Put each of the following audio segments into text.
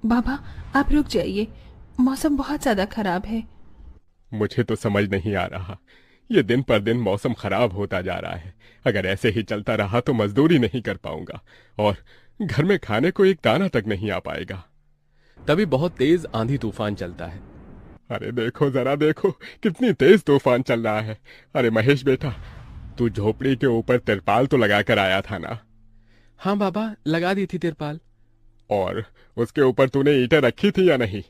बाबा, आप रुक जाइए, मौसम बहुत ज्यादा खराब है। मुझे तो समझ नहीं आ रहा, ये दिन पर दिन मौसम खराब होता जा रहा है। अगर ऐसे ही चलता रहा तो मजदूरी नहीं कर पाऊंगा और घर में खाने को एक दाना तक नहीं आ पाएगा। तभी बहुत तेज आंधी तूफान चलता है। अरे देखो जरा देखो, कितनी तेज तूफान चल रहा है। अरे महेश बेटा, तू झोपड़ी के ऊपर तिरपाल तो लगा कर आया था ना? हाँ बाबा, लगा दी थी तिरपाल। और उसके ऊपर तूने ईंटें रखी थी या नहीं?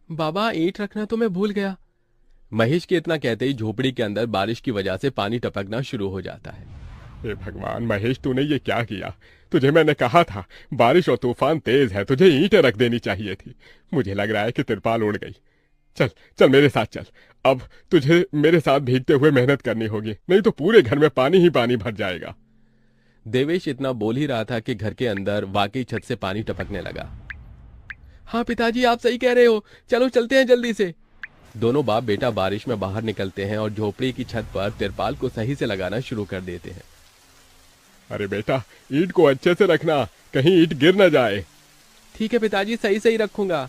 बाबा, ईंट रखना तो मैं भूल गया। महेश के इतना कहते ही झोपड़ी के अंदर बारिश की वजह से पानी टपकना शुरू हो जाता है। हे भगवान महेश, तूने ये क्या किया? तुझे मैंने कहा था बारिश और तूफान तेज है, तुझे ईंटें रख देनी चाहिए थी। मुझे लग रहा है कि तिरपाल उड़ गई। चल चल मेरे साथ चल। अब तुझे मेरे साथ भीगते हुए मेहनत करनी होगी, नहीं तो पूरे घर में पानी ही पानी भर जाएगा। देवेश इतना बोल ही रहा था कि घर के अंदर वाकई छत से पानी टपकने लगा। हाँ पिताजी, आप सही कह रहे हो, चलो चलते हैं जल्दी से। दोनों बाप बेटा बारिश में बाहर निकलते हैं और झोपड़ी की छत पर तिरपाल को सही से लगाना शुरू कर देते हैं। अरे बेटा, ईंट को अच्छे से रखना, कहीं ईंट गिर न जाए। ठीक है पिताजी, सही सही रखूंगा।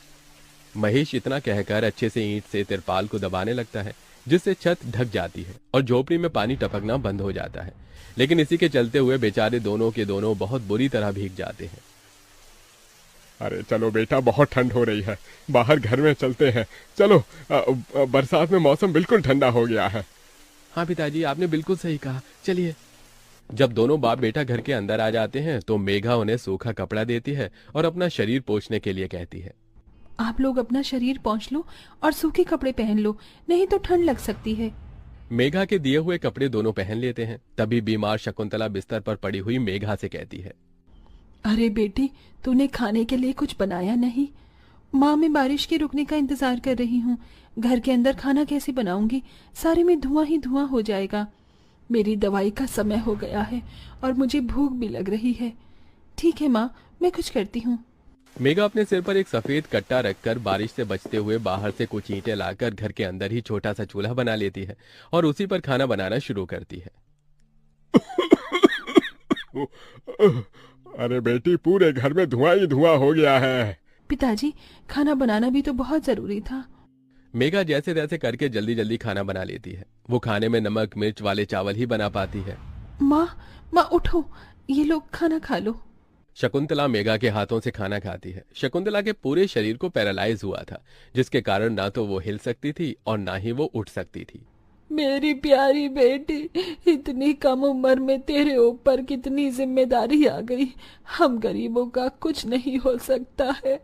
महेश इतना कहकर अच्छे से ईंट से तिरपाल को दबाने लगता है, जिससे छत ढक जाती है और झोपड़ी में पानी टपकना बंद हो जाता है। लेकिन इसी के चलते हुए बेचारे दोनों के दोनों बहुत बुरी तरह भीग जाते हैं। अरे चलो बेटा, बहुत ठंड हो रही है, बाहर घर में चलते हैं। चलो, बरसात में मौसम बिल्कुल ठंडा हो गया है। हाँ पिताजी, आपने बिल्कुल सही कहा, चलिए। जब दोनों बाप बेटा घर के अंदर आ जाते हैं तो मेघा उन्हें सूखा कपड़ा देती है और अपना शरीर पोंछने के लिए कहती है। आप लोग अपना शरीर पोंछ लो और सूखे कपड़े पहन लो, नहीं तो ठंड लग सकती है। मेघा के दिए हुए कपड़े दोनों पहन लेते हैं। तभी बीमार शकुंतला बिस्तर पर पड़ी हुई मेघा से कहती है। अरे बेटी, तूने खाने के लिए कुछ बनाया नहीं? माँ, मैं बारिश के रुकने का इंतजार कर रही हूँ। घर के अंदर खाना कैसे बनाऊंगी? सारे में धुआं ही धुआं हो जाएगा। मेरी दवाई का समय हो गया है और मुझे भूख भी लग रही है। ठीक है माँ, मैं कुछ करती हूँ। मेघा अपने सिर पर एक सफेद कट्टा रखकर बारिश से बचते हुए बाहर से कुछ ईंटें लाकर घर के अंदर ही छोटा सा चूल्हा बना लेती है और उसी पर खाना बनाना शुरू करती है। अरे बेटी, पूरे घर में धुआं ही धुआं हो गया है। पिताजी, खाना बनाना भी तो बहुत जरूरी था। मेघा जैसे तैसे करके जल्दी जल्दी खाना बना लेती है। वो खाने में नमक मिर्च वाले चावल ही बना पाती है। माँ, माँ उठो, ये लोग खाना खा लो। शकुंतला मेघा के हाथों से खाना खाती है। शकुंतला के पूरे शरीर को पैरालाइज हुआ था, जिसके कारण ना तो वो हिल सकती थी और ना ही वो उठ सकती थी। मेरी प्यारी बेटी, इतनी कम उम्र में तेरे ऊपर कितनी जिम्मेदारी आ गई। हम गरीबों का कुछ नहीं हो सकता है।